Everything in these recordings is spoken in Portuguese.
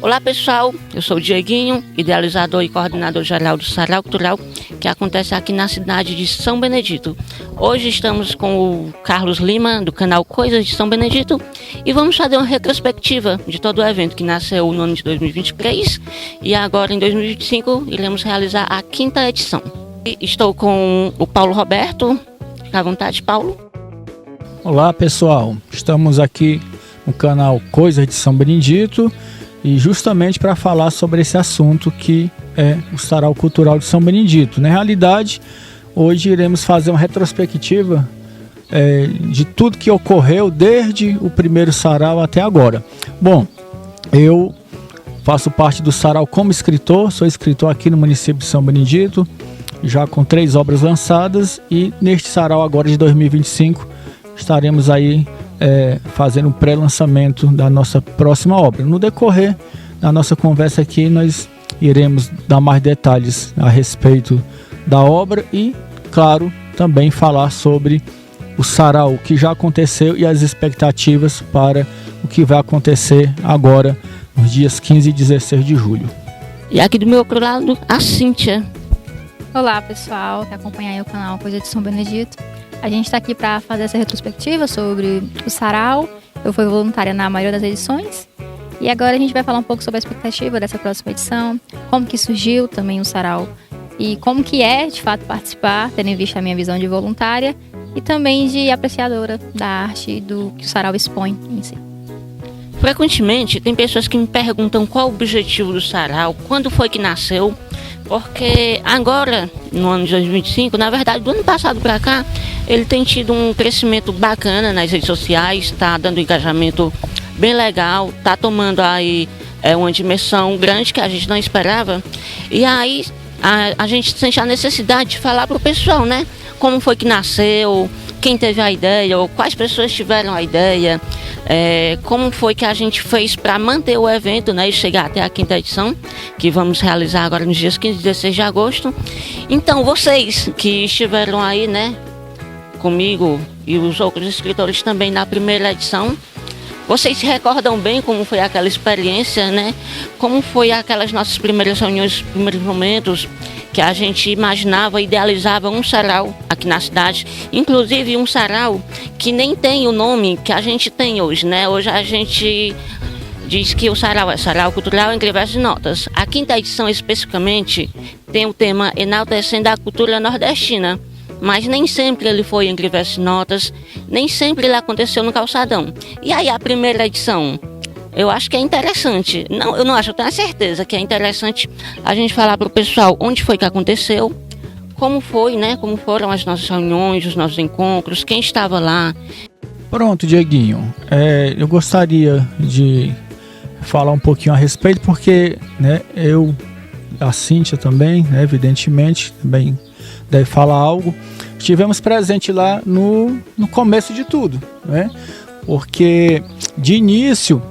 Olá pessoal, eu sou o Dieguinho, idealizador e coordenador geral do Sarau Cultural, que acontece aqui na cidade de São Benedito. Hoje estamos com o Carlos Lima, do canal Coisas de São Benedito, e vamos fazer uma retrospectiva de todo o evento que nasceu no ano de 2023 e agora em 2025 iremos realizar a 5ª edição. Estou com o Paulo Roberto. Fica à vontade, Paulo. Olá pessoal, estamos aqui no canal Coisas de São Benedito e justamente para falar sobre esse assunto que é o Sarau Cultural de São Benedito. Na realidade, hoje iremos fazer uma retrospectiva de tudo que ocorreu desde o primeiro sarau até agora. Bom, eu faço parte do sarau como escritor, sou escritor aqui no município de São Benedito, já com 3 obras lançadas, e neste sarau agora de 2025 estaremos aí fazendo um pré-lançamento da nossa próxima obra. No decorrer da nossa conversa aqui, nós iremos dar mais detalhes a respeito da obra e, claro, também falar sobre o sarau, o que já aconteceu e as expectativas para o que vai acontecer agora nos dias 15 e 16 de julho. E aqui do meu outro lado, a Cíntia. Olá pessoal que acompanha aí o canal Coisa de São Benedito. A gente está aqui para fazer essa retrospectiva sobre o sarau. Eu fui voluntária na maioria das edições. E agora a gente vai falar um pouco sobre a expectativa dessa próxima edição, como que surgiu também o sarau e como que é de fato participar, tendo em vista a minha visão de voluntária e também de apreciadora da arte do que o sarau expõe em si. Frequentemente tem pessoas que me perguntam qual o objetivo do sarau, quando foi que nasceu, porque agora, no ano de 2025, na verdade do ano passado para cá, ele tem tido um crescimento bacana nas redes sociais, está dando engajamento bem legal, está tomando aí uma dimensão grande que a gente não esperava, e aí a gente sente a necessidade de falar para o pessoal, né? Como foi que nasceu, quem teve a ideia, ou quais pessoas tiveram a ideia, como foi que a gente fez para manter o evento, né, e chegar até a 5ª edição, que vamos realizar agora nos dias 15 e 16 de agosto. Então, vocês que estiveram aí, né, comigo e os outros escritores também na primeira edição, vocês se recordam bem como foi aquela experiência, né? Como foi aquelas nossas primeiras reuniões, primeiros momentos que a gente imaginava, idealizava um sarau aqui na cidade, inclusive um sarau que nem tem o nome que a gente tem hoje, né? Hoje a gente diz que o sarau é Sarau Cultural em Versos e Notas. A 5ª edição especificamente tem o tema Enaltecendo a Cultura Nordestina, mas nem sempre ele foi em Versos e Notas, nem sempre ele aconteceu no Calçadão. E aí a primeira edição, eu acho que é interessante, eu não acho, eu tenho a certeza que é interessante a gente falar para o pessoal onde foi que aconteceu, como foi, né? Como foram as nossas reuniões, os nossos encontros, quem estava lá. Pronto, Dieguinho, eu gostaria de falar um pouquinho a respeito, porque, né, a Cíntia também, né, evidentemente, também deve falar algo. Estivemos presentes lá no começo de tudo, né? Porque de início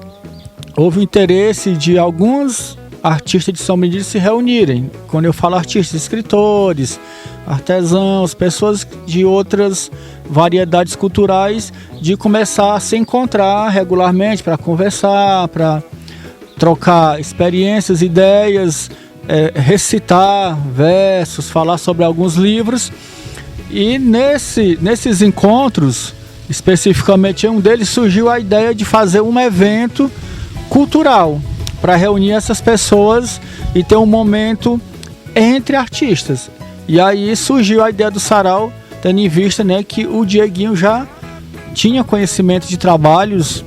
houve o interesse de alguns artistas de São Benedito se reunirem. Quando eu falo artistas, escritores, artesãos, pessoas de outras variedades culturais, de começar a se encontrar regularmente para conversar, para trocar experiências, ideias, recitar versos, falar sobre alguns livros. E nesses encontros, especificamente em um deles, surgiu a ideia de fazer um evento cultural para reunir essas pessoas e ter um momento entre artistas. E aí surgiu a ideia do sarau, tendo em vista, né, que o Dieguinho já tinha conhecimento de trabalhos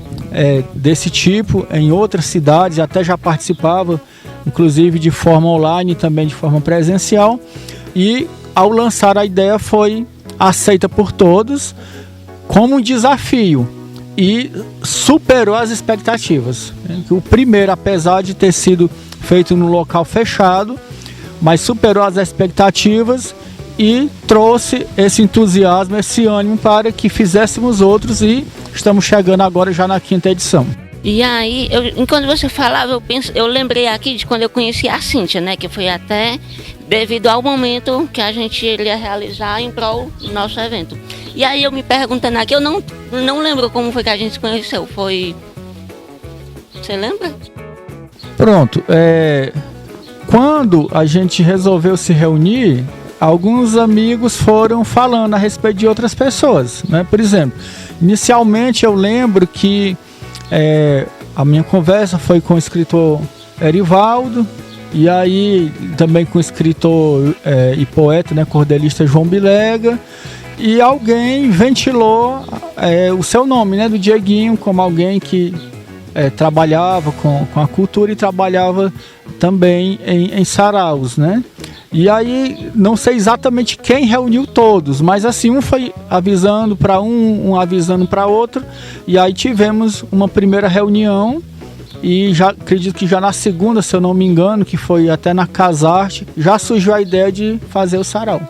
desse tipo em outras cidades, até já participava, inclusive de forma online e também de forma presencial, e ao lançar a ideia foi aceita por todos como um desafio e superou as expectativas. O primeiro, apesar de ter sido feito no local fechado, mas superou as expectativas e trouxe esse entusiasmo, esse ânimo para que fizéssemos outros, e estamos chegando agora já na 5ª edição. E aí, enquanto você falava, eu lembrei aqui de quando eu conheci a Cíntia, né? Que foi até devido ao momento que a gente iria realizar em prol do nosso evento. E aí eu me perguntando aqui, eu não lembro como foi que a gente se conheceu. Foi... Você lembra? Pronto. Quando a gente resolveu se reunir, alguns amigos foram falando a respeito de outras pessoas, né? Por exemplo, inicialmente eu lembro que a minha conversa foi com o escritor Erivaldo, e aí também com o escritor e poeta, né, cordelista João Bilega, e alguém ventilou o seu nome, né, do Dieguinho, como alguém que trabalhava com a cultura e trabalhava também em saraus, né? E aí, não sei exatamente quem reuniu todos, mas assim, um foi avisando para um avisando para outro, e aí tivemos uma primeira reunião, e já acredito que já na segunda, se eu não me engano, que foi até na Casarte, já surgiu a ideia de fazer o sarau.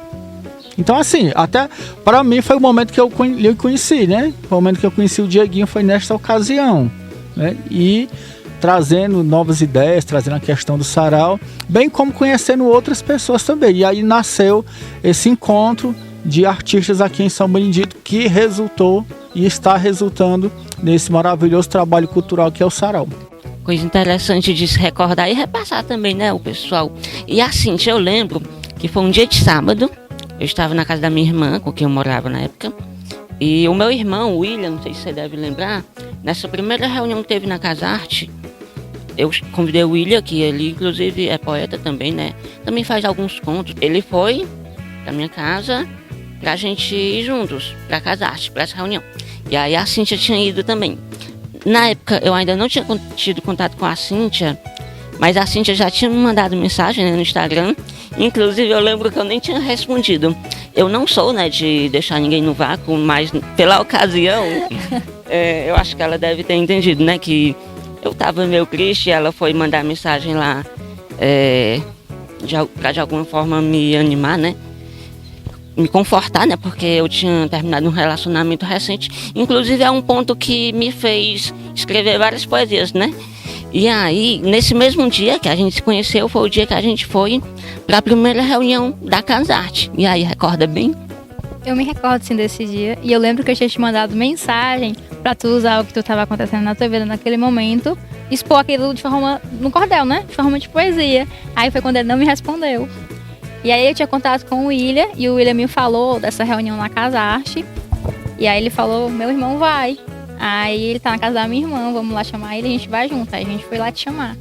Então assim, até para mim foi o momento que eu conheci, né? O momento que eu conheci o Dieguinho foi nesta ocasião, né? E trazendo novas ideias, trazendo a questão do sarau, bem como conhecendo outras pessoas também. E aí nasceu esse encontro de artistas aqui em São Benedito, que resultou e está resultando nesse maravilhoso trabalho cultural que é o sarau. Coisa interessante de se recordar e repassar também, né, o pessoal. E assim, eu lembro que foi um dia de sábado, eu estava na casa da minha irmã, com quem eu morava na época, e o meu irmão, o William, não sei se você deve lembrar, nessa primeira reunião que teve na Casarte, eu convidei o William, que ele inclusive é poeta também, né? Também faz alguns contos. Ele foi pra minha casa pra gente ir juntos pra Casarte, pra essa reunião. E aí a Cíntia tinha ido também. Na época eu ainda não tinha tido contato com a Cíntia, mas a Cíntia já tinha me mandado mensagem, né, no Instagram. Inclusive eu lembro que eu nem tinha respondido. Eu não sou, né, de deixar ninguém no vácuo, mas pela ocasião, eu acho que ela deve ter entendido, né, que eu tava meio triste, e ela foi mandar mensagem lá pra de alguma forma me animar, né? Me confortar, né? Porque eu tinha terminado um relacionamento recente. Inclusive é um ponto que me fez escrever várias poesias, né? E aí, nesse mesmo dia que a gente se conheceu, foi o dia que a gente foi pra primeira reunião da Casarte. E aí, recorda bem? Eu me recordo, sim, desse dia. E eu lembro que eu tinha te mandado mensagem pra tu usar o que tu tava acontecendo na tua vida naquele momento, expor aquilo de forma, no cordel, né? De forma de poesia. Aí foi quando ele não me respondeu. E aí eu tinha contato com o William, e o William me falou dessa reunião na Casarte. E aí ele falou, meu irmão vai. Aí ele tá na casa da minha irmã, vamos lá chamar ele, a gente vai junto. Aí a gente foi lá te chamar.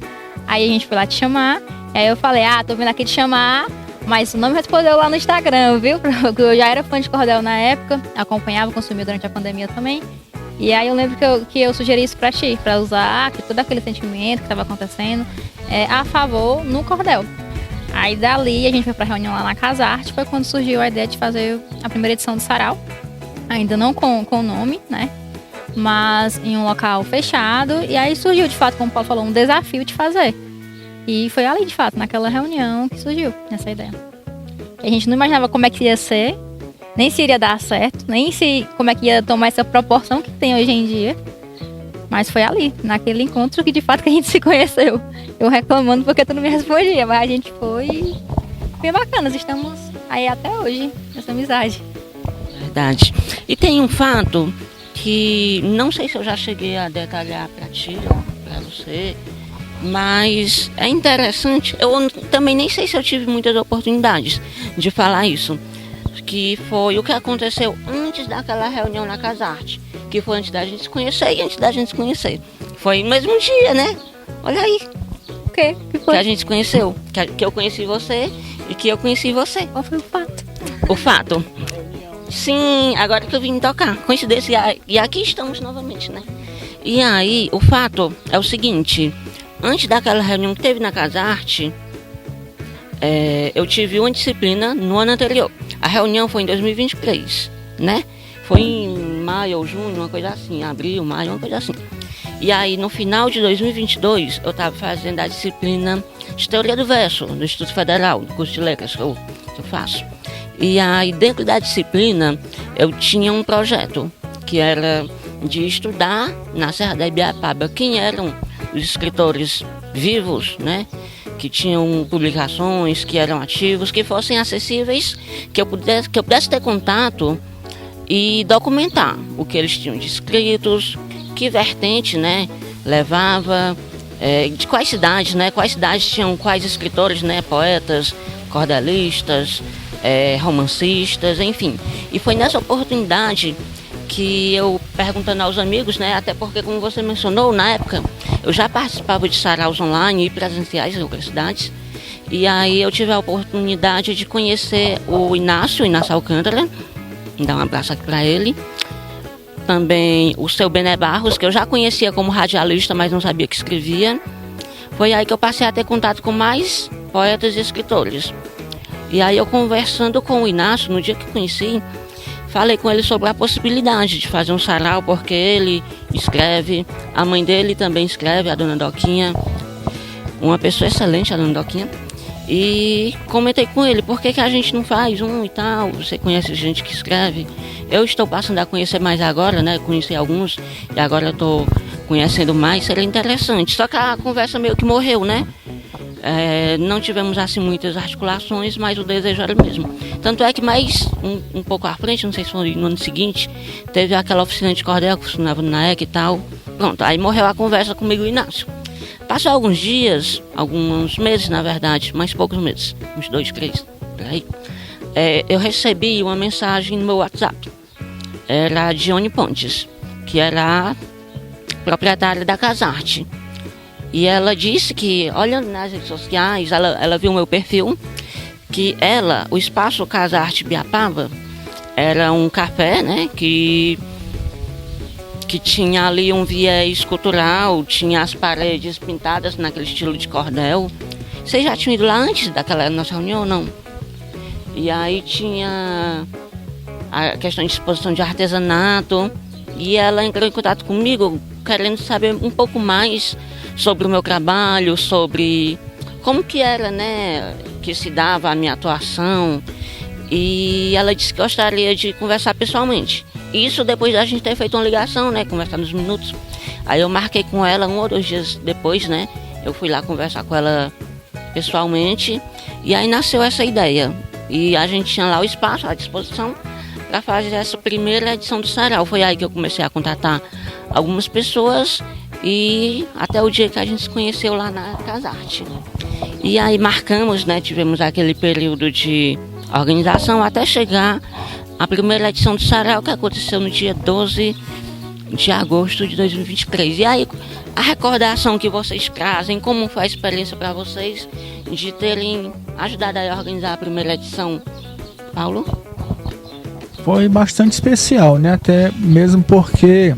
Aí a gente foi lá te chamar, e aí eu falei, tô vindo aqui te chamar, mas tu não me respondeu lá no Instagram, viu? Porque eu já era fã de cordel na época, acompanhava, consumia durante a pandemia também. E aí eu lembro que eu sugeri isso pra ti, pra usar todo aquele sentimento que tava acontecendo a favor no cordel. Aí dali a gente foi pra reunião lá na Casarte, foi quando surgiu a ideia de fazer a primeira edição do sarau. Ainda não com o nome, né? Mas em um local fechado. E aí surgiu, de fato, como o Paulo falou, um desafio de fazer. E foi ali, de fato, naquela reunião que surgiu essa ideia. A gente não imaginava como é que ia ser, nem se iria dar certo, nem se como é que ia tomar essa proporção que tem hoje em dia. Mas foi ali, naquele encontro que de fato que a gente se conheceu. Eu reclamando porque tu não me respondia, mas a gente foi bem bacanas. Estamos aí até hoje, nessa amizade. Verdade. E tem um fato que não sei se eu já cheguei a detalhar para ti ou para você, mas é interessante. Eu também nem sei se eu tive muitas oportunidades de falar isso, que foi o que aconteceu antes daquela reunião na Casarte, que foi antes da gente se conhecer e antes da gente se conhecer. Foi no mesmo dia, né? Olha aí. O quê? Que foi? Que a gente se conheceu, que eu conheci você e que eu conheci você. Qual foi o fato? O fato? Sim, agora que eu vim tocar, coincidência, e aqui estamos novamente, né? E aí, o fato é o seguinte, antes daquela reunião que teve na Casarte, eu tive uma disciplina no ano anterior. A reunião foi em 2023, né? Foi em maio ou junho, uma coisa assim, abril, maio, uma coisa assim. E aí, no final de 2022, eu estava fazendo a disciplina de Teoria do Verso, do Instituto Federal, do curso de letras que eu faço. E aí, dentro da disciplina, eu tinha um projeto, que era de estudar na Serra da Ibiapaba quem eram os escritores vivos, né? Que tinham publicações, que eram ativos, que fossem acessíveis, que eu pudesse ter contato e documentar o que eles tinham de escritos, que vertente, né, levava, de quais cidades, né? Quais cidades tinham quais escritores, né? Poetas, cordelistas, romancistas, enfim. E foi nessa oportunidade que eu, perguntando aos amigos, né? Até porque, como você mencionou, na época eu já participava de saraus online e presenciais em outras cidades. E aí eu tive a oportunidade de conhecer o Inácio Alcântara, dar um abraço aqui para ele. Também o seu Bené Barros, que eu já conhecia como radialista, mas não sabia que escrevia. Foi aí que eu passei a ter contato com mais poetas e escritores. E aí eu, conversando com o Inácio, no dia que conheci, falei com ele sobre a possibilidade de fazer um sarau, porque ele escreve, a mãe dele também escreve, a dona Doquinha, uma pessoa excelente, a dona Doquinha. E comentei com ele, por que a gente não faz um e tal? Você conhece gente que escreve? Eu estou passando a conhecer mais agora, né? Conheci alguns e agora eu estou conhecendo mais, seria interessante. Só que a conversa meio que morreu, né? Não tivemos assim muitas articulações, mas o desejo era o mesmo. Tanto é que mais um pouco à frente, não sei se foi no ano seguinte, teve aquela oficina de cordel que funcionava na EC e tal. Pronto, aí morreu a conversa comigo e o Inácio. Passou alguns dias, alguns meses na verdade, mais poucos meses, uns 2, 3, por aí. Eu recebi uma mensagem no meu WhatsApp. Era a Dione Pontes, que era a proprietária da Casarte. E ela disse que, olhando nas redes sociais, ela viu o meu perfil, que o Espaço Casarte Biapaba, era um café, né, que tinha ali um viés cultural, tinha as paredes pintadas naquele estilo de cordel. Vocês já tinham ido lá antes daquela nossa reunião ou não? E aí tinha a questão de exposição de artesanato, e ela entrou em contato comigo querendo saber um pouco mais sobre o meu trabalho, sobre como que era, né, que se dava a minha atuação, e ela disse que gostaria de conversar pessoalmente. Isso depois da gente ter feito uma ligação, né, conversar nos minutos. Aí eu marquei com ela 1 ou 2 dias depois, né, eu fui lá conversar com ela pessoalmente, e aí nasceu essa ideia. E a gente tinha lá o espaço à disposição para fazer essa primeira edição do sarau. Foi aí que eu comecei a contatar algumas pessoas e até o dia que a gente se conheceu lá na Casarte. E aí marcamos, né, tivemos aquele período de organização até chegar a primeira edição do sarau, que aconteceu no dia 12 de agosto de 2023. E aí, a recordação que vocês trazem, como foi a experiência para vocês de terem ajudado a organizar a primeira edição, Paulo? Foi bastante especial, né? Até mesmo porque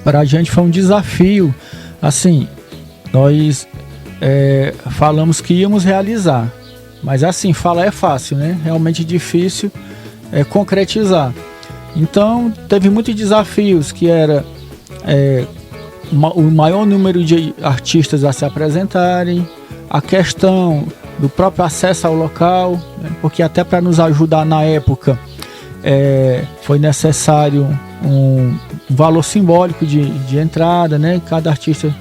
para a gente foi um desafio. Assim, nós falamos que íamos realizar, mas assim, falar é fácil, né? Realmente difícil concretizar. Então teve muitos desafios, que era o maior número de artistas a se apresentarem, a questão do próprio acesso ao local, né? Porque até para nos ajudar na época foi necessário um valor simbólico de entrada, né? Cada artista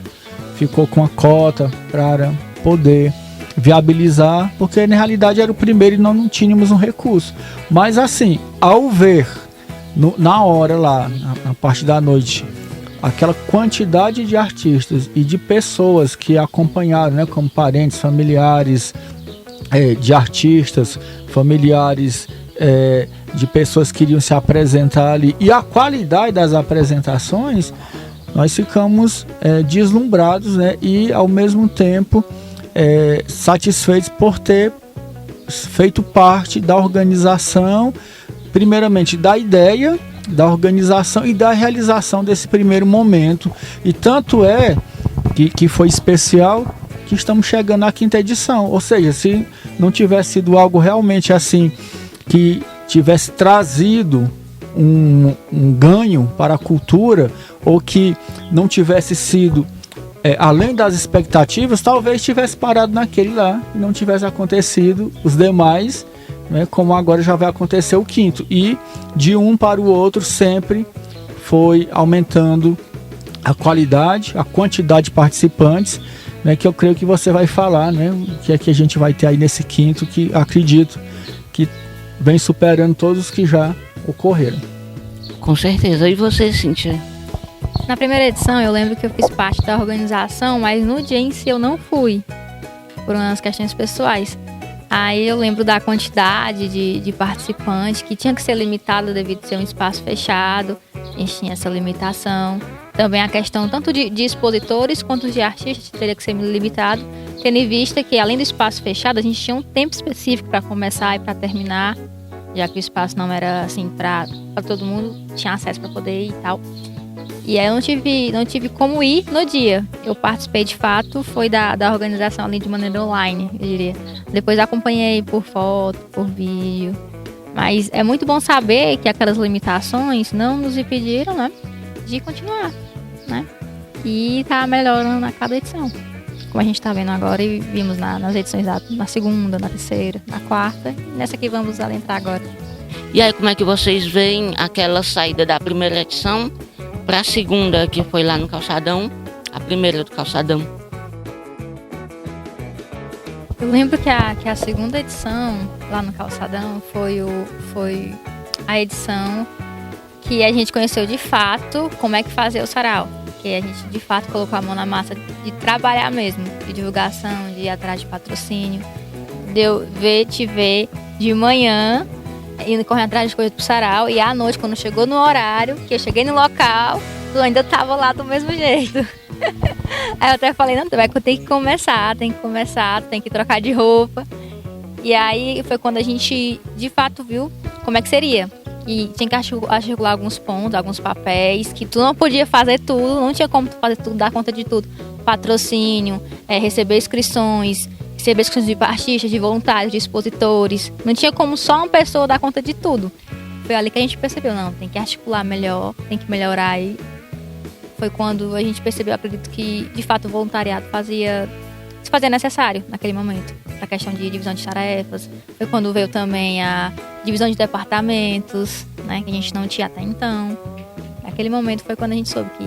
ficou com a cota para poder viabilizar, porque na realidade era o primeiro e nós não tínhamos um recurso. Mas assim, ao ver na hora lá, na parte da noite, aquela quantidade de artistas e de pessoas que acompanharam, né, como parentes, familiares de artistas, familiares de pessoas que iriam se apresentar ali, e a qualidade das apresentações, nós ficamos deslumbrados, né, e ao mesmo tempo satisfeitos por ter feito parte da organização, primeiramente da ideia, da organização e da realização desse primeiro momento. E tanto é que foi especial que estamos chegando à 5ª edição. Ou seja, se não tivesse sido algo realmente assim, que tivesse trazido um ganho para a cultura, ou que não tivesse sido além das expectativas, talvez tivesse parado naquele lá e não tivesse acontecido os demais, né, como agora já vai acontecer o 5º. E de um para o outro sempre foi aumentando a qualidade, a quantidade de participantes, né, que eu creio que você vai falar, né, que é que a gente vai ter aí nesse 5º, que acredito que vem superando todos os que já ocorreram. Com certeza. E você, Cíntia? Na primeira edição, eu lembro que eu fiz parte da organização, mas no dia em si eu não fui, por umas questões pessoais. Aí eu lembro da quantidade de participantes, que tinha que ser limitada devido a ser um espaço fechado, a gente tinha essa limitação. Também a questão tanto de expositores quanto de artistas teria que ser limitado, tendo em vista que além do espaço fechado, a gente tinha um tempo específico para começar e para terminar, já que o espaço não era assim para todo mundo, tinha acesso para poder ir e tal. E aí eu não tive como ir no dia. Eu participei de fato, foi da organização ali de maneira online, eu diria. Depois acompanhei por foto, por vídeo. Mas é muito bom saber que aquelas limitações não nos impediram, né, de continuar, né? E tá melhorando a cada edição. Como a gente tá vendo agora e vimos nas edições na segunda, na terceira, na quarta. E nessa que vamos adentrar agora. E aí, como é que vocês veem aquela saída da primeira edição para a segunda, que foi lá no Calçadão, a primeira do Calçadão? Eu lembro que a segunda edição lá no Calçadão foi a edição que a gente conheceu de fato como é que fazer o sarau. Que a gente de fato colocou a mão na massa de trabalhar mesmo, de divulgação, de ir atrás de patrocínio, de eu te ver de manhã, indo correndo atrás de coisas pro sarau, e à noite, quando chegou no horário, que eu cheguei no local, tu ainda tava lá do mesmo jeito. Aí eu até falei, não, tu vai ter que começar, tem que trocar de roupa. E aí foi quando a gente de fato viu como é que seria. E tinha que articular alguns pontos, alguns papéis, que tu não podia fazer tudo, não tinha como tu fazer tudo, dar conta de tudo. Patrocínio, receber inscrições de artistas, de voluntários, de expositores. Não tinha como só uma pessoa dar conta de tudo. Foi ali que a gente percebeu, não, tem que articular melhor, tem que melhorar. E foi quando a gente percebeu, acredito que de fato o voluntariado se fazia necessário naquele momento. A questão de divisão de tarefas. Foi quando veio também a divisão de departamentos, né, que a gente não tinha até então. Naquele momento foi quando a gente soube que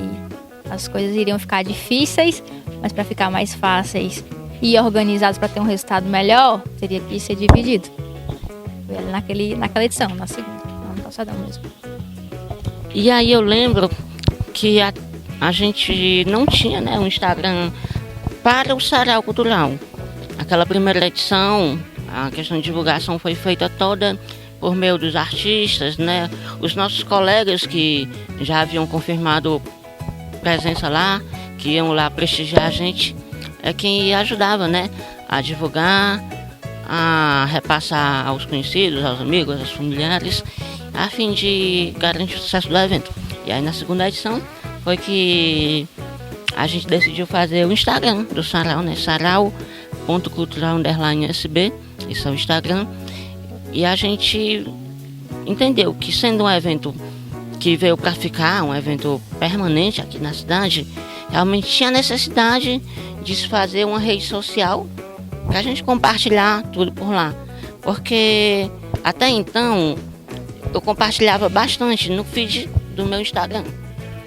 as coisas iriam ficar difíceis, mas para ficar mais fáceis e organizados para ter um resultado melhor, teria que ser dividido. Foi naquela edição, na segunda, no Calçadão mesmo. E aí eu lembro que a gente não tinha, né, um Instagram para o Sarau Cultural. Aquela primeira edição, a questão de divulgação foi feita toda por meio dos artistas, né? Os nossos colegas que já haviam confirmado presença lá, que iam lá prestigiar a gente, é quem ajudava, né, a divulgar, a repassar aos conhecidos, aos amigos, aos familiares, a fim de garantir o sucesso do evento. E aí na segunda edição foi que a gente decidiu fazer o Instagram do Sarau, né? Sarau.cultural_SB, esse é o Instagram. E a gente entendeu que, sendo um evento que veio para ficar, um evento permanente aqui na cidade, realmente tinha necessidade de se fazer uma rede social para a gente compartilhar tudo por lá. Porque até então eu compartilhava bastante no feed do meu Instagram.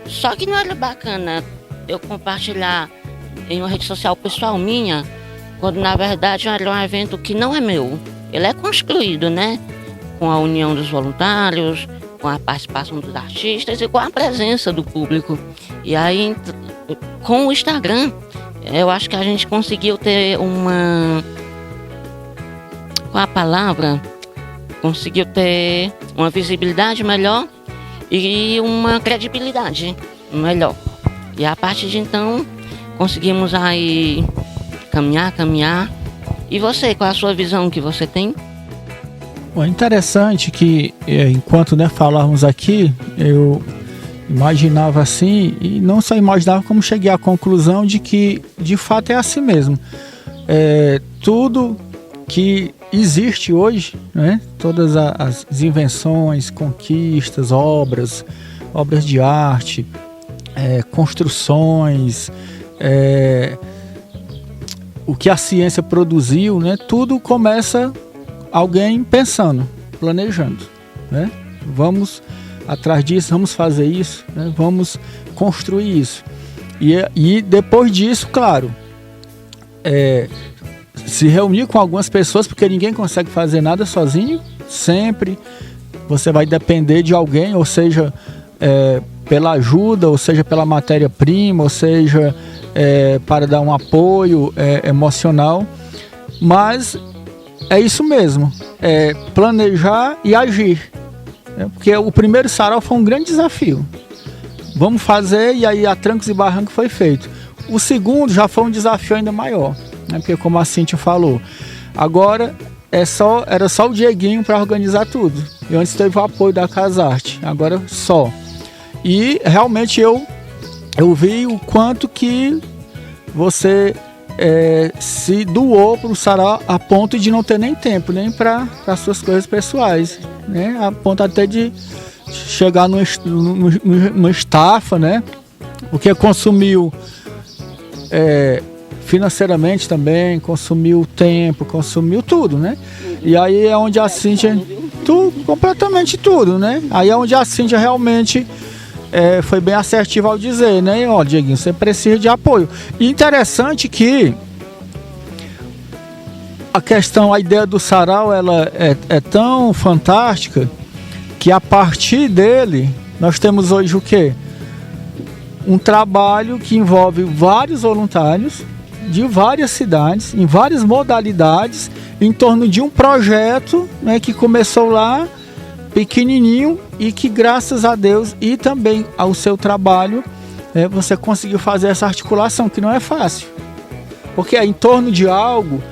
Só que não era bacana eu compartilhar em uma rede social pessoal minha, quando na verdade era um evento que não é meu. Ele é construído, né, com a união dos voluntários, com a participação dos artistas e com a presença do público. E aí, com o Instagram, eu acho que a gente conseguiu ter conseguiu ter uma visibilidade melhor e uma credibilidade melhor. E a partir de então, conseguimos aí caminhar. E você, qual é a sua visão que você tem? Bom, é interessante que, enquanto falávamos aqui, eu imaginava assim, e não só imaginava, como cheguei à conclusão de que, de fato, é assim mesmo. Tudo que existe hoje, né? Todas as invenções, conquistas, obras de arte, construções, o que a ciência produziu, né? Tudo começa alguém pensando, planejando, né? Vamos atrás disso, vamos fazer isso, né? Vamos construir isso. E depois disso, claro, se reunir com algumas pessoas, porque ninguém consegue fazer nada sozinho. Sempre você vai depender de alguém, ou seja, pela ajuda, ou seja, pela matéria-prima, ou seja, para dar um apoio emocional. Mas é isso mesmo, é planejar e agir. Porque o primeiro sarau foi um grande desafio. Vamos fazer, e aí a trancos e barrancos foi feito. O segundo já foi um desafio ainda maior, né? Porque como a Cíntia falou, agora era só o Dieguinho para organizar tudo. E antes teve o apoio da Casarte, agora só. E realmente eu vi o quanto que você se doou para o sarau a ponto de não ter nem tempo, nem para as suas coisas pessoais, né? A ponto até de chegar no estafa, né? Porque consumiu financeiramente também, consumiu tempo, consumiu tudo, né? E aí é onde a Cíntia... completamente tudo, né? Aí é onde a Cíntia realmente foi bem assertiva ao dizer, né? Ó, Dieguinho, você precisa de apoio. E interessante que a ideia do sarau, ela é tão fantástica que a partir dele nós temos hoje o quê? Um trabalho que envolve vários voluntários de várias cidades, em várias modalidades, em torno de um projeto, né, que começou lá pequenininho e que, graças a Deus e também ao seu trabalho, você conseguiu fazer essa articulação, que não é fácil, porque é em torno de algo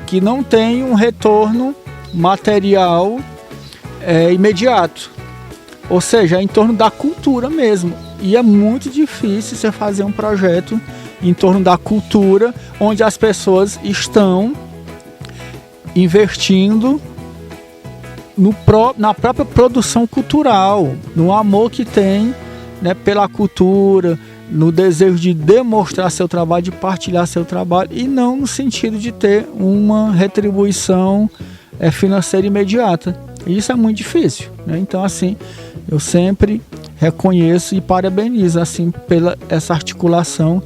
que não tem um retorno material imediato, ou seja, é em torno da cultura mesmo. E é muito difícil você fazer um projeto em torno da cultura, onde as pessoas estão investindo na própria produção cultural, no amor que tem, né, pela cultura, no desejo de demonstrar seu trabalho, de partilhar seu trabalho, e não no sentido de ter uma retribuição financeira imediata. E isso é muito difícil, né? Então, assim, eu sempre reconheço e parabenizo, assim, pela essa articulação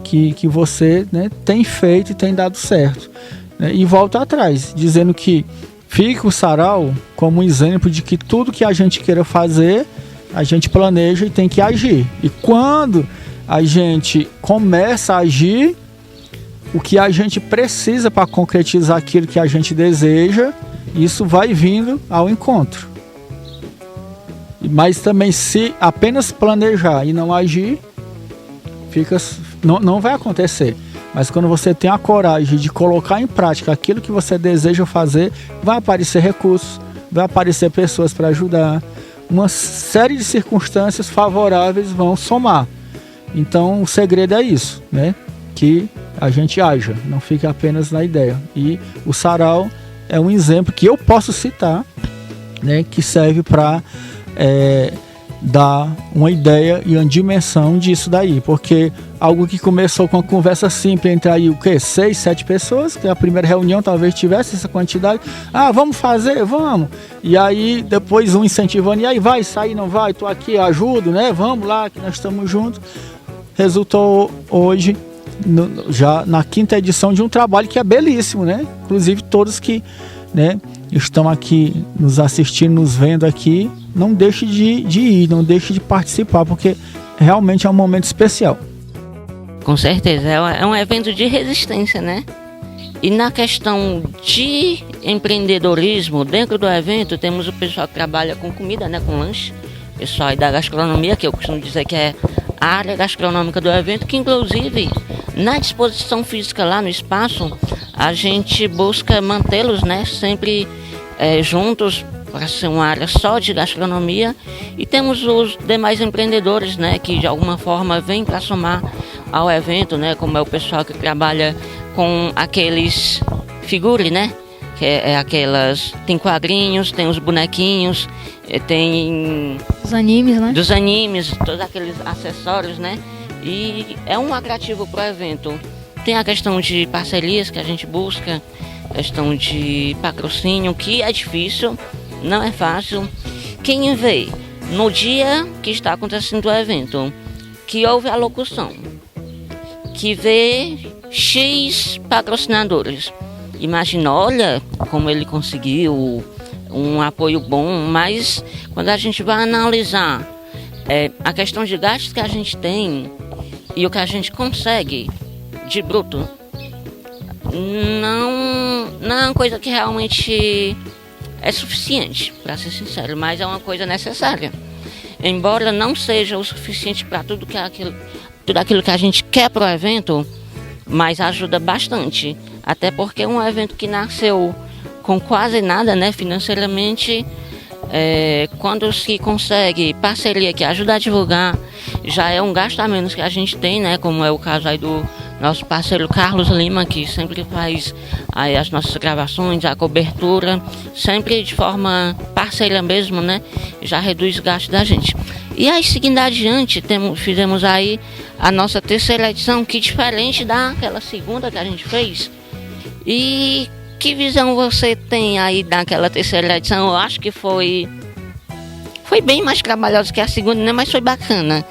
que você, né, tem feito e tem dado certo, né? E volto atrás, dizendo que fica o sarau como um exemplo de que tudo que a gente queira fazer, a gente planeja e tem que agir. E quando a gente começa a agir, o que a gente precisa para concretizar aquilo que a gente deseja, isso vai vindo ao encontro. Mas também, se apenas planejar e não agir, não vai acontecer. Mas quando você tem a coragem de colocar em prática aquilo que você deseja fazer, vai aparecer recursos, vai aparecer pessoas para ajudar, uma série de circunstâncias favoráveis vão somar. Então o segredo é isso, né? Que a gente haja, não fique apenas na ideia. E o sarau é um exemplo que eu posso citar, né, que serve para dar uma ideia e uma dimensão disso daí, porque algo que começou com uma conversa simples entre aí 6, 7 pessoas, que a primeira reunião talvez tivesse essa quantidade, vamos fazer, vamos, e aí depois um incentivando, e aí vai sair, não vai, tô aqui, ajudo, né, vamos lá que nós estamos juntos, resultou hoje já na 5ª edição de um trabalho que é belíssimo, né, inclusive todos que, né, estão aqui nos assistindo, nos vendo aqui, não deixe de ir, não deixe de participar, porque realmente é um momento especial. Com certeza, é um evento de resistência, né? E na questão de empreendedorismo, dentro do evento temos o pessoal que trabalha com comida, né, com lanche, pessoal aí da gastronomia, que eu costumo dizer que é a área gastronômica do evento, que inclusive na disposição física lá no espaço, a gente busca mantê-los, né, sempre juntos, para ser uma área só de gastronomia, e temos os demais empreendedores, né, que de alguma forma vêm para somar ao evento, né, como é o pessoal que trabalha com aqueles figure, né, que aquelas, tem quadrinhos, tem os bonequinhos, tem os animes, né, dos animes, todos aqueles acessórios, né, e é um atrativo para o evento. Tem a questão de parcerias que a gente busca, questão de patrocínio, que é difícil, não é fácil. Quem vê no dia que está acontecendo o evento, que houve a locução, que vê X patrocinadores, imagina, olha como ele conseguiu um apoio bom, mas quando a gente vai analisar a questão de gastos que a gente tem e o que a gente consegue de bruto não é uma coisa que realmente é suficiente, para ser sincero, mas é uma coisa necessária. Embora não seja o suficiente para tudo aquilo que a gente quer para o evento, mas ajuda bastante. Até porque é um evento que nasceu com quase nada, né, financeiramente. Quando se consegue parceria que ajuda a divulgar, já é um gasto a menos que a gente tem, né, como é o caso aí do nosso parceiro Carlos Lima, que sempre faz aí as nossas gravações, a cobertura, sempre de forma parceira mesmo, né, já reduz o gasto da gente. E aí, seguindo adiante, fizemos aí a nossa terceira edição, que diferente daquela segunda que a gente fez. E que visão você tem aí daquela terceira edição? Eu acho que foi bem mais trabalhosa que a segunda, né? Mas foi bacana.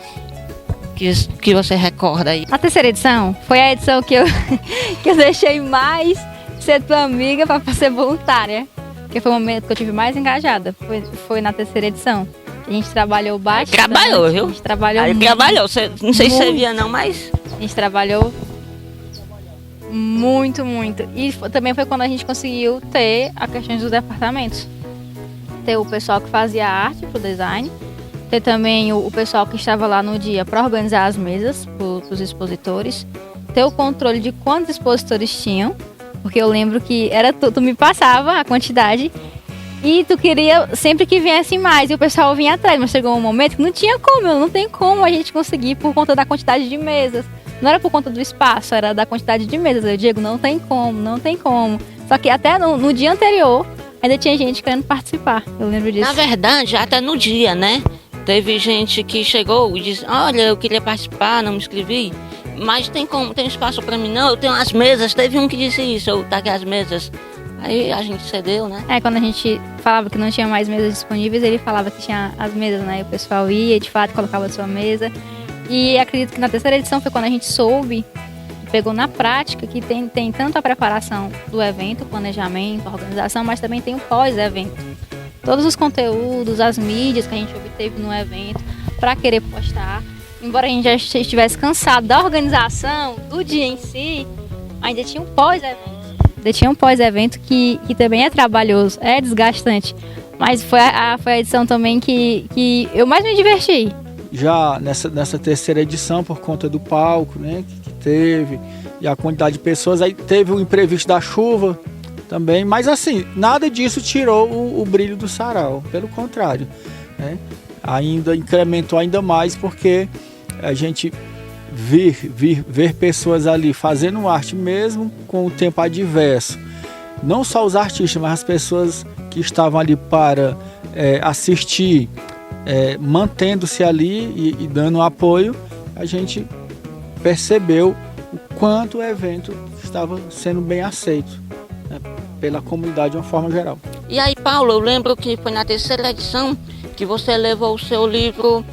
Que você recorda aí? A terceira edição foi a edição que eu deixei mais ser tua amiga para ser voluntária. Porque foi o momento que eu tive mais engajada. Foi na terceira edição. A gente trabalhou bastante. Trabalhou, viu? A gente trabalhou aí muito. Trabalhou. Não sei se você via não, mas... A gente trabalhou muito, muito. E também foi quando a gente conseguiu ter a questão dos departamentos. Ter o pessoal que fazia arte pro design. Ter também o pessoal que estava lá no dia para organizar as mesas para os expositores. Ter o controle de quantos expositores tinham. Porque eu lembro que era tu me passava a quantidade e tu queria sempre que viesse mais. E o pessoal vinha atrás, mas chegou um momento que não tinha como, não tem como a gente conseguir por conta da quantidade de mesas. Não era por conta do espaço, era da quantidade de mesas. Eu digo, não tem como. Só que até no dia anterior ainda tinha gente querendo participar. Eu lembro disso. Na verdade, até no dia, né? Teve gente que chegou e disse, olha, eu queria participar, não me inscrevi, mas tem espaço para mim não, eu tenho as mesas. Teve um que disse isso, tá aqui as mesas. Aí a gente cedeu, né? Quando a gente falava que não tinha mais mesas disponíveis, ele falava que tinha as mesas, né? E o pessoal ia, de fato, colocava a sua mesa. E acredito que na terceira edição foi quando a gente soube, pegou na prática, que tem tanto a preparação do evento, planejamento, organização, mas também tem o pós-evento. Todos os conteúdos, as mídias que a gente obteve no evento, para querer postar. Embora a gente já estivesse cansado da organização, do dia em si, ainda tinha um pós-evento. Ainda tinha um pós-evento que também é trabalhoso, é desgastante. Mas foi a edição também que eu mais me diverti. Já nessa terceira edição, por conta do palco, né, que teve, e a quantidade de pessoas, aí teve o imprevisto da chuva também, mas assim, nada disso tirou o brilho do sarau, pelo contrário, né, ainda incrementou ainda mais, porque a gente ver pessoas ali fazendo arte mesmo com o tempo adverso, não só os artistas, mas as pessoas que estavam ali para assistir, mantendo-se ali e dando apoio, a gente percebeu o quanto o evento estava sendo bem aceito, né, pela comunidade de uma forma geral. E aí, Paulo, eu lembro que foi na terceira edição que você levou o seu livro,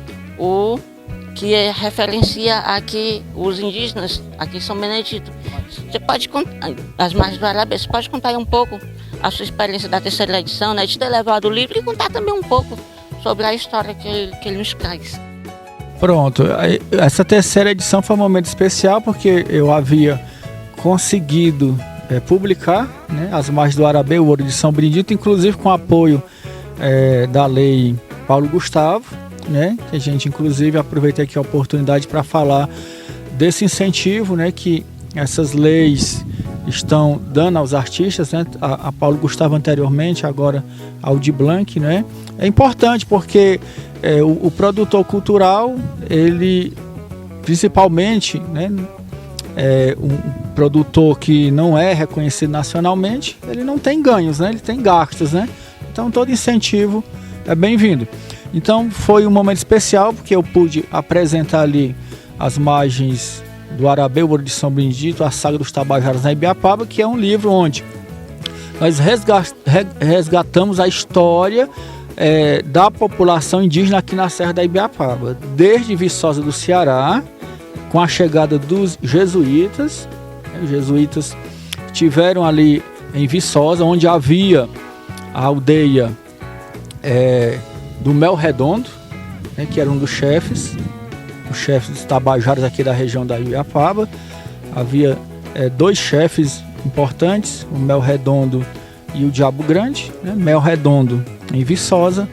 que referencia aqui os indígenas aqui em São Benedito. Você pode contar, as margens do Arabê, você pode contar aí um pouco a sua experiência da terceira edição, né, de ter levado o livro, e contar também um pouco sobre a história que ele nos traz. Pronto, essa terceira edição foi um momento especial, porque eu havia conseguido publicar, né, As Margens do Arabê, o Ouro de São Benedito, inclusive com apoio da lei Paulo Gustavo, né, que a gente inclusive aproveita aqui a oportunidade para falar desse incentivo, né, que essas leis estão dando aos artistas, né, a Paulo Gustavo anteriormente, agora ao Aldir Blanc, né. É importante porque o produtor cultural, ele principalmente, né, um produtor que não é reconhecido nacionalmente, ele não tem ganhos, né, ele tem gastos, né. Então todo incentivo é bem-vindo. Então foi um momento especial, porque eu pude apresentar ali As Margens do Arabê, o Ouro de São Benedito, a Saga dos Tabajaras na Ibiapaba, que é um livro onde nós resgatamos a história da população indígena aqui na Serra da Ibiapaba, desde Viçosa do Ceará, com a chegada dos jesuítas. Os jesuítas tiveram ali em Viçosa, onde havia a aldeia do Mel Redondo, né, que era um dos chefes dos tabajaras aqui da região da Ibiapaba. Havia 2 chefes importantes, o Mel Redondo e o Diabo Grande, né? Mel Redondo em Viçosa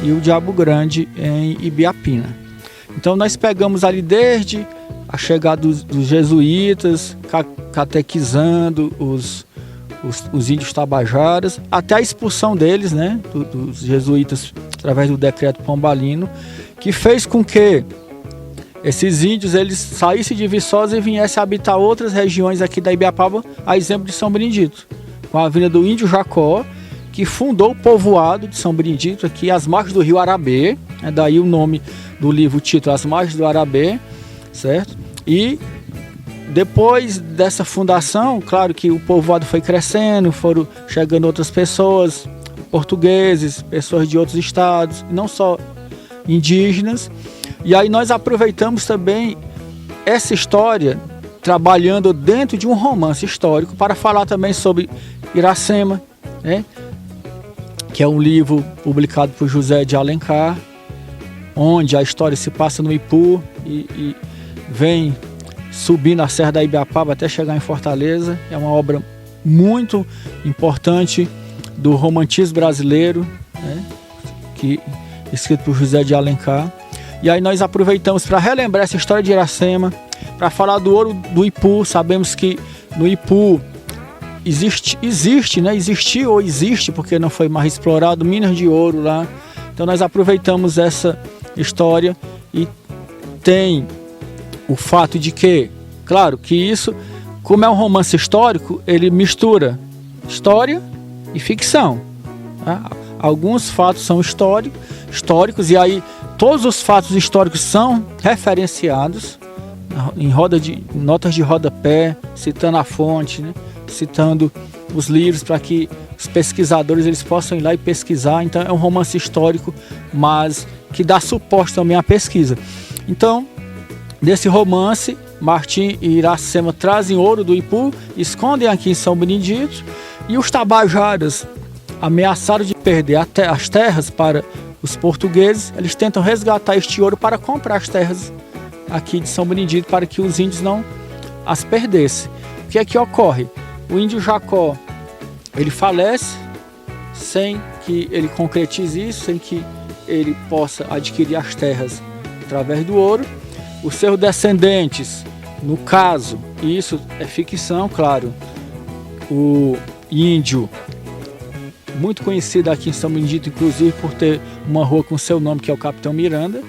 e o Diabo Grande em Ibiapina. Então nós pegamos ali desde a chegada dos jesuítas, catequizando os índios tabajaras, até a expulsão deles, né, dos jesuítas através do decreto pombalino, que fez com que esses índios eles saíssem de Viçosa e viessem habitar outras regiões aqui da Ibiapaba, a exemplo de São Benedito, com a vinda do índio Jacó, que fundou o povoado de São Benedito aqui às margens do rio Arabê, daí o nome do livro, o título, As Margens do Arabê, certo? E depois dessa fundação, claro que o povoado foi crescendo, foram chegando outras pessoas, portugueses, pessoas de outros estados, não só indígenas. E aí nós aproveitamos também essa história, trabalhando dentro de um romance histórico, para falar também sobre Iracema, né? Que é um livro publicado por José de Alencar, onde a história se passa no Ipu e vem subindo a Serra da Ibiapaba até chegar em Fortaleza. É uma obra muito importante do romantismo brasileiro, né? Escrito por José de Alencar. E aí nós aproveitamos para relembrar essa história de Iracema, para falar do ouro do Ipu. Sabemos que no Ipu existiu ou existe, porque não foi mais explorado, minas de ouro lá. Então nós aproveitamos essa história e tem o fato de que, claro, que isso, como é um romance histórico, ele mistura história e ficção, tá? Alguns fatos são históricos e aí todos os fatos históricos são referenciados em notas de rodapé, citando a fonte, né? Citando os livros para que os pesquisadores eles possam ir lá e pesquisar. Então é um romance histórico, mas que dá suporte também à pesquisa. Então, nesse romance, Martim e Iracema trazem ouro do Ipu, escondem aqui em São Benedito, e os tabajaras, ameaçados de perder as terras para os portugueses, eles tentam resgatar este ouro para comprar as terras aqui de São Benedito, para que os índios não as perdessem. O que é que ocorre? O índio Jacó, ele falece sem que ele concretize isso, sem que ele possa adquirir as terras através do ouro. Os seus descendentes, no caso, e isso é ficção, claro, o índio, muito conhecido aqui em São Benedito, inclusive por ter uma rua com seu nome, que é o Capitão Miranda,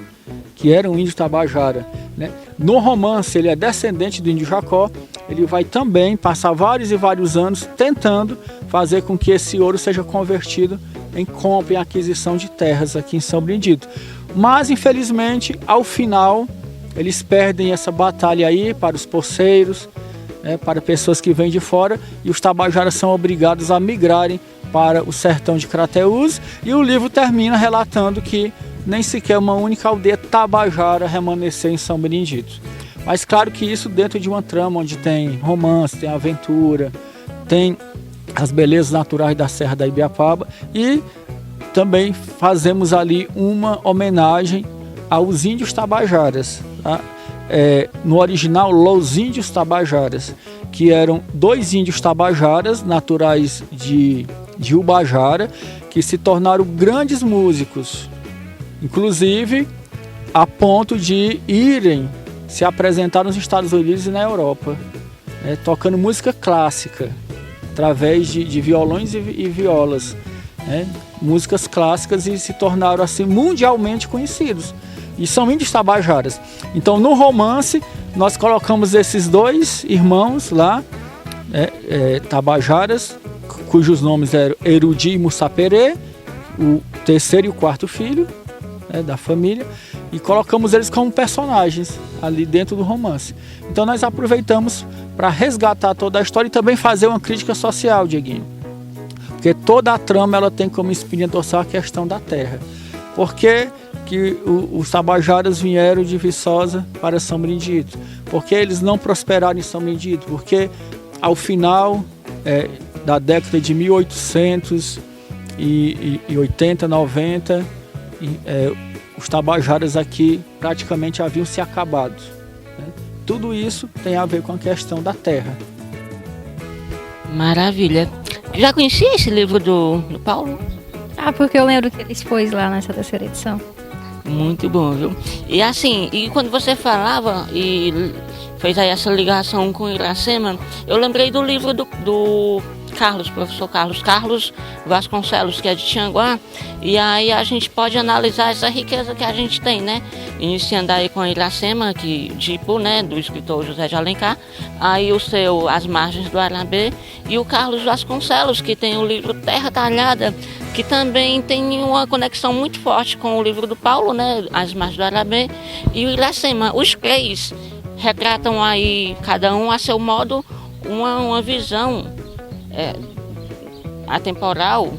que era um índio tabajara, né? No romance, ele é descendente do índio Jacó. Ele vai também passar vários e vários anos tentando fazer com que esse ouro seja convertido em compra e aquisição de terras aqui em São Benedito. Mas, infelizmente, ao final, eles perdem essa batalha aí para os poceiros, né, para pessoas que vêm de fora, e os tabajaras são obrigados a migrarem para o sertão de Crateús, e o livro termina relatando que nem sequer uma única aldeia tabajara remanesceu em São Benedito. Mas claro que isso dentro de uma trama onde tem romance, tem aventura, tem as belezas naturais da Serra da Ibiapaba, e também fazemos ali uma homenagem aos índios tabajaras, tá? No original, Los Índios Tabajaras, que eram 2 índios tabajaras naturais de Ubajara, que se tornaram grandes músicos, inclusive a ponto de irem se apresentar nos Estados Unidos e na Europa, né, tocando música clássica, através de violões e violas, né, músicas clássicas, e se tornaram assim mundialmente conhecidos. E são índios tabajaras. Então, no romance, nós colocamos esses 2 irmãos lá, tabajaras, cujos nomes eram Erudi e Mussaperê, o terceiro e o quarto filho, né, da família, e colocamos eles como personagens ali dentro do romance. Então nós aproveitamos para resgatar toda a história e também fazer uma crítica social, Dieguinho. Porque toda a trama ela tem como espinha dorsal a questão da terra. Por que os tabajaras vieram de Viçosa para São Benedito? Porque eles não prosperaram em São Benedito? Porque ao final da década de 1880, 90, os tabajaras aqui praticamente haviam se acabado, né? Tudo isso tem a ver com a questão da terra. Maravilha. Já conhecia esse livro do Paulo? Ah, porque eu lembro que ele expôs lá nessa terceira edição. Muito bom, viu? E assim, e quando você falava e fez aí essa ligação com Iracema, eu lembrei do livro do Carlos, professor Carlos Vasconcelos, que é de Tianguá, e aí a gente pode analisar essa riqueza que a gente tem, né? Iniciando aí com a Iracema, que de Ipu, né, do escritor José de Alencar, aí o seu As Margens do Arabê, e o Carlos Vasconcelos, que tem o livro Terra Talhada, que também tem uma conexão muito forte com o livro do Paulo, né, As Margens do Arabê, e o Iracema. Os três retratam aí, cada um a seu modo, uma visão atemporal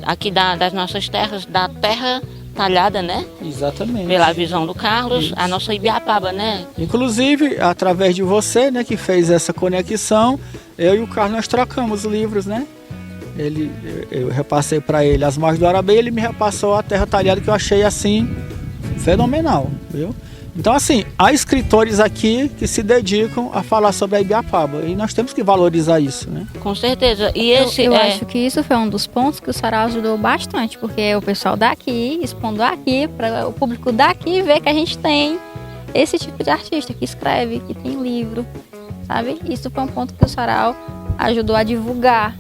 aqui das nossas terras, da terra talhada, né? Exatamente. Pela visão do Carlos, Isso. a nossa Ibiapaba, né? Inclusive, através de você, né, que fez essa conexão, eu e o Carlos nós trocamos livros, né? Eu repassei para ele As Margens do Arabê, ele me repassou a Terra Talhada, que eu achei assim fenomenal, viu? Então, assim, há escritores aqui que se dedicam a falar sobre a Ibiapaba e nós temos que valorizar isso, né? Com certeza. E Eu acho que isso foi um dos pontos que o Sarau ajudou bastante, porque o pessoal daqui, expondo aqui, para o público daqui ver que a gente tem esse tipo de artista que escreve, que tem livro, sabe? Isso foi um ponto que o Sarau ajudou a divulgar.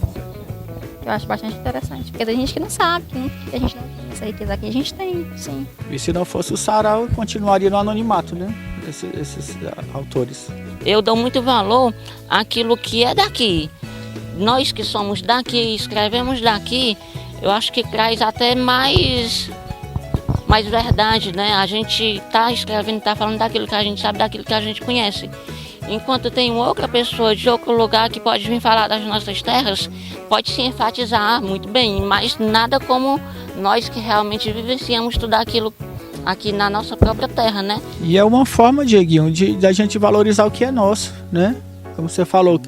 Eu acho bastante interessante, porque tem gente que não sabe, que a gente não tem essa riqueza aqui, a gente tem, sim. E se não fosse o Sarau, continuaria no anonimato, né? Esses autores. Eu dou muito valor àquilo que é daqui. Nós que somos daqui, escrevemos daqui, eu acho que traz até mais verdade, né? A gente está escrevendo, está falando daquilo que a gente sabe, daquilo que a gente conhece. Enquanto tem outra pessoa de outro lugar que pode vir falar das nossas terras, pode se enfatizar muito bem, mas nada como nós que realmente vivenciamos tudo aquilo aqui na nossa própria terra, né? E é uma forma, Dieguinho, de a gente valorizar o que é nosso, né? Como você falou,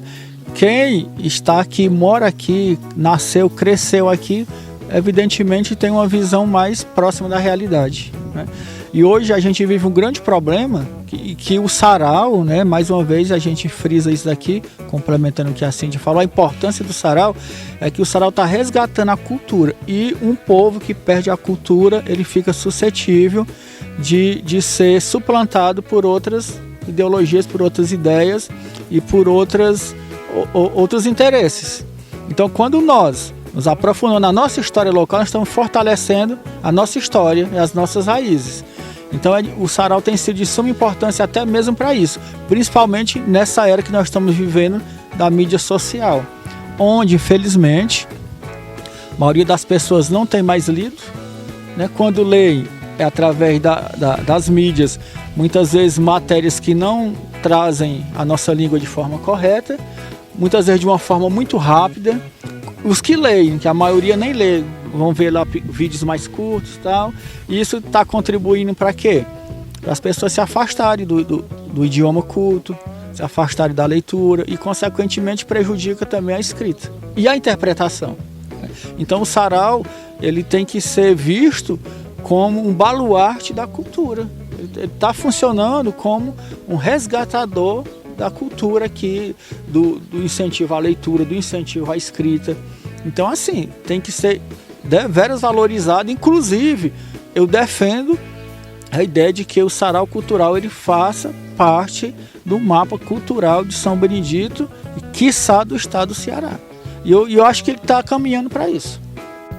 quem está aqui, mora aqui, nasceu, cresceu aqui, evidentemente tem uma visão mais próxima da realidade, né? E hoje a gente vive um grande problema que o Sarau, né, mais uma vez a gente frisa isso daqui, complementando o que a Cindy falou, a importância do Sarau é que o Sarau está resgatando a cultura, e um povo que perde a cultura, ele fica suscetível de ser suplantado por outras ideologias, por outras ideias e por outros interesses. Então, quando nós nos aprofundamos na nossa história local, nós estamos fortalecendo a nossa história e as nossas raízes. Então o Sarau tem sido de suma importância até mesmo para isso, principalmente nessa era que nós estamos vivendo da mídia social, onde infelizmente a maioria das pessoas não tem mais lido, né? Quando leem é através das mídias, muitas vezes matérias que não trazem a nossa língua de forma correta, muitas vezes de uma forma muito rápida. Os que leem, que a maioria nem lê, vão ver lá vídeos mais curtos e tal. E isso está contribuindo para quê? Para as pessoas se afastarem do idioma culto, se afastarem da leitura e, consequentemente, prejudica também a escrita e a interpretação. Então, o Sarau ele tem que ser visto como um baluarte da cultura. Ele está funcionando como um resgatador da cultura aqui, do incentivo à leitura, do incentivo à escrita. Então, assim, tem que ser deveras valorizado. Inclusive, eu defendo a ideia de que o Sarau Cultural ele faça parte do mapa cultural de São Benedito e, quiçá, do estado do Ceará. E eu acho que ele está caminhando para isso.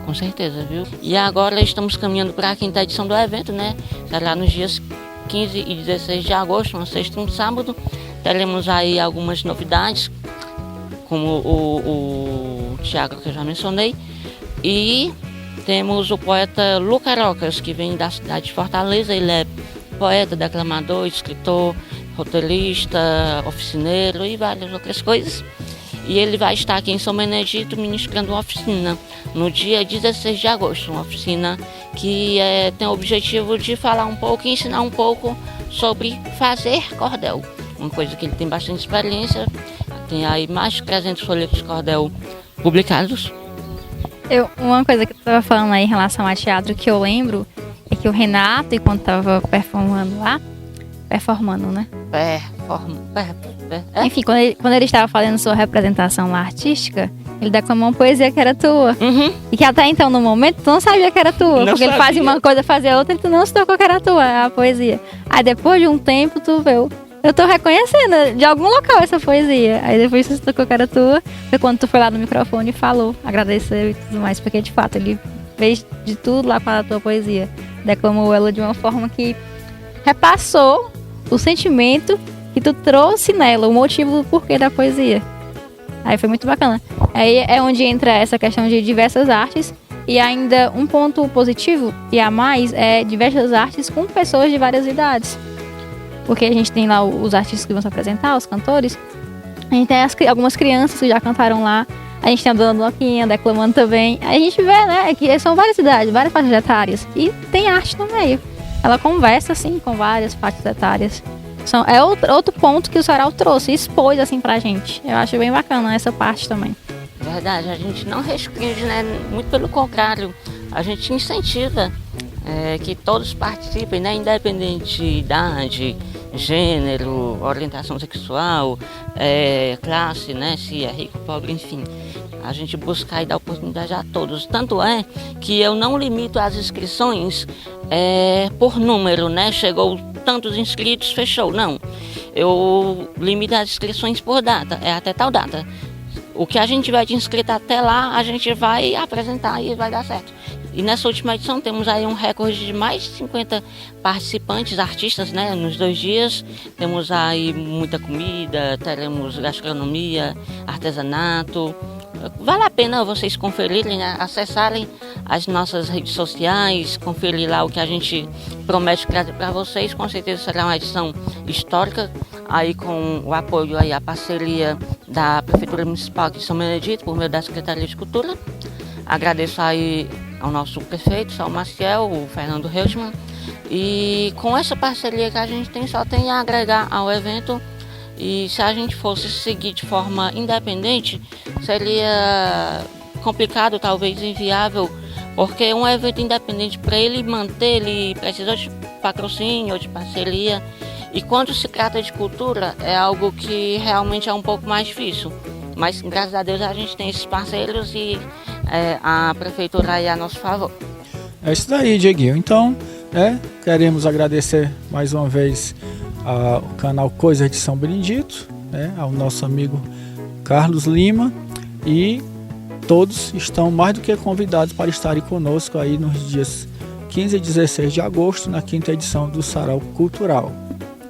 Com certeza, viu? E agora estamos caminhando para a quinta edição do evento, né? Será nos dias 15 e 16 de agosto, uma sexta e um sábado. Teremos aí algumas novidades, como o Tiago, que eu já mencionei. E temos o poeta Lucarocas, que vem da cidade de Fortaleza. Ele é poeta, declamador, escritor, roteirista, oficineiro e várias outras coisas. E ele vai estar aqui em São Benedito ministrando uma oficina no dia 16 de agosto. Uma oficina que tem o objetivo de falar um pouco e ensinar um pouco sobre fazer cordel. Uma coisa que ele tem bastante experiência. Tem aí mais de 300 folhetos de cordel publicados. Uma coisa que eu estava falando aí em relação a teatro que eu lembro é que o Renato, enquanto tava performando, né? Enfim, quando ele estava fazendo sua representação lá artística, ele declamou uma poesia que era tua. Uhum. E que até então, no momento, tu não sabia que era tua. Não porque ele sabia. fazia uma coisa, fazia outra, e tu não se tocou que era tua, a poesia. Aí depois de um tempo, tu viu, eu tô reconhecendo de algum local essa poesia. Aí depois tu se tocou que era tua, foi quando tu foi lá no microfone e falou, agradeceu e tudo mais, porque de fato ele fez de tudo lá com a tua poesia. Declamou ela de uma forma que repassou o sentimento que tu trouxe nela, o motivo do porquê da poesia. Aí foi muito bacana. Aí é onde entra essa questão de diversas artes. E ainda um ponto positivo e a mais é diversas artes com pessoas de várias idades. Porque a gente tem lá os artistas que vão se apresentar, os cantores. A gente tem algumas crianças que já cantaram lá. A gente tem a Dona Bloquinha declamando também. Aí a gente vê, né, que são várias idades, várias faixas etárias. E tem arte no meio. Ela conversa, assim, com várias faixas etárias. É outro ponto que o Sarau trouxe, expôs, assim, pra gente. Eu acho bem bacana essa parte também. Verdade, a gente não restringe, né? Muito pelo contrário, a gente incentiva que todos participem, né? Independente de idade, gênero, orientação sexual, classe, né? Se é rico, pobre, enfim. A gente busca e dar oportunidade a todos. Tanto é que eu não limito as inscrições por número, né? Chegou tantos inscritos, fechou. Não, eu limito as inscrições por data, até tal data. O que a gente tiver de inscrito até lá, a gente vai apresentar e vai dar certo. E nessa última edição temos aí um recorde de mais de 50 participantes, artistas, né? Nos 2 dias temos aí muita comida, teremos gastronomia, artesanato. Vale a pena vocês conferirem, né? Acessarem as nossas redes sociais, conferir lá o que a gente promete trazer para vocês. Com certeza será uma edição histórica, aí com o apoio aí, a parceria da Prefeitura Municipal de São Benedito, por meio da Secretaria de Cultura. Agradeço aí ao nosso prefeito, Saulo Maciel, o Fernando Reutemann. E com essa parceria que a gente tem, só tem a agregar ao evento. E se a gente fosse seguir de forma independente, seria complicado, talvez inviável, porque um evento independente, para ele manter, ele precisa de patrocínio ou de parceria. E quando se trata de cultura, é algo que realmente é um pouco mais difícil. Mas graças a Deus a gente tem esses parceiros e a prefeitura aí a nosso favor. É isso daí, Dieguinho. Então, queremos agradecer mais uma vez ao canal Coisas de São Benedito, ao nosso amigo Carlos Lima, e todos estão mais do que convidados para estarem conosco aí nos dias 15 e 16 de agosto, na 5ª edição do Sarau Cultural.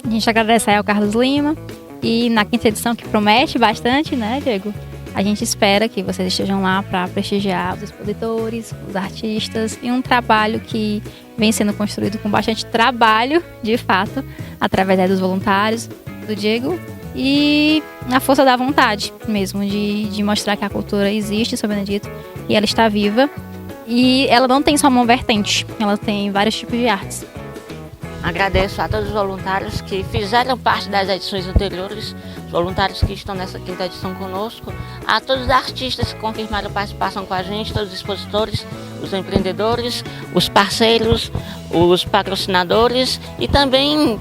A gente agradece aí ao Carlos Lima, e na 5ª edição, que promete bastante, né, Diego? A gente espera que vocês estejam lá para prestigiar os expositores, os artistas, e um trabalho que vem sendo construído com bastante trabalho, de fato, através dos voluntários, do Diego, e na força da vontade mesmo, de mostrar que a cultura existe em São Benedito e ela está viva. E ela não tem só uma vertente, ela tem vários tipos de artes. Agradeço a todos os voluntários que fizeram parte das edições anteriores, os voluntários que estão nessa 5ª edição conosco, a todos os artistas que confirmaram participação com a gente, todos os expositores, os empreendedores, os parceiros, os patrocinadores e também,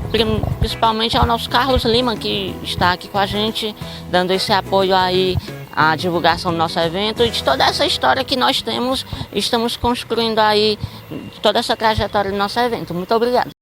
principalmente, ao nosso Carlos Lima, que está aqui com a gente, dando esse apoio aí à divulgação do nosso evento e de toda essa história que nós temos, estamos construindo aí, toda essa trajetória do nosso evento. Muito obrigada.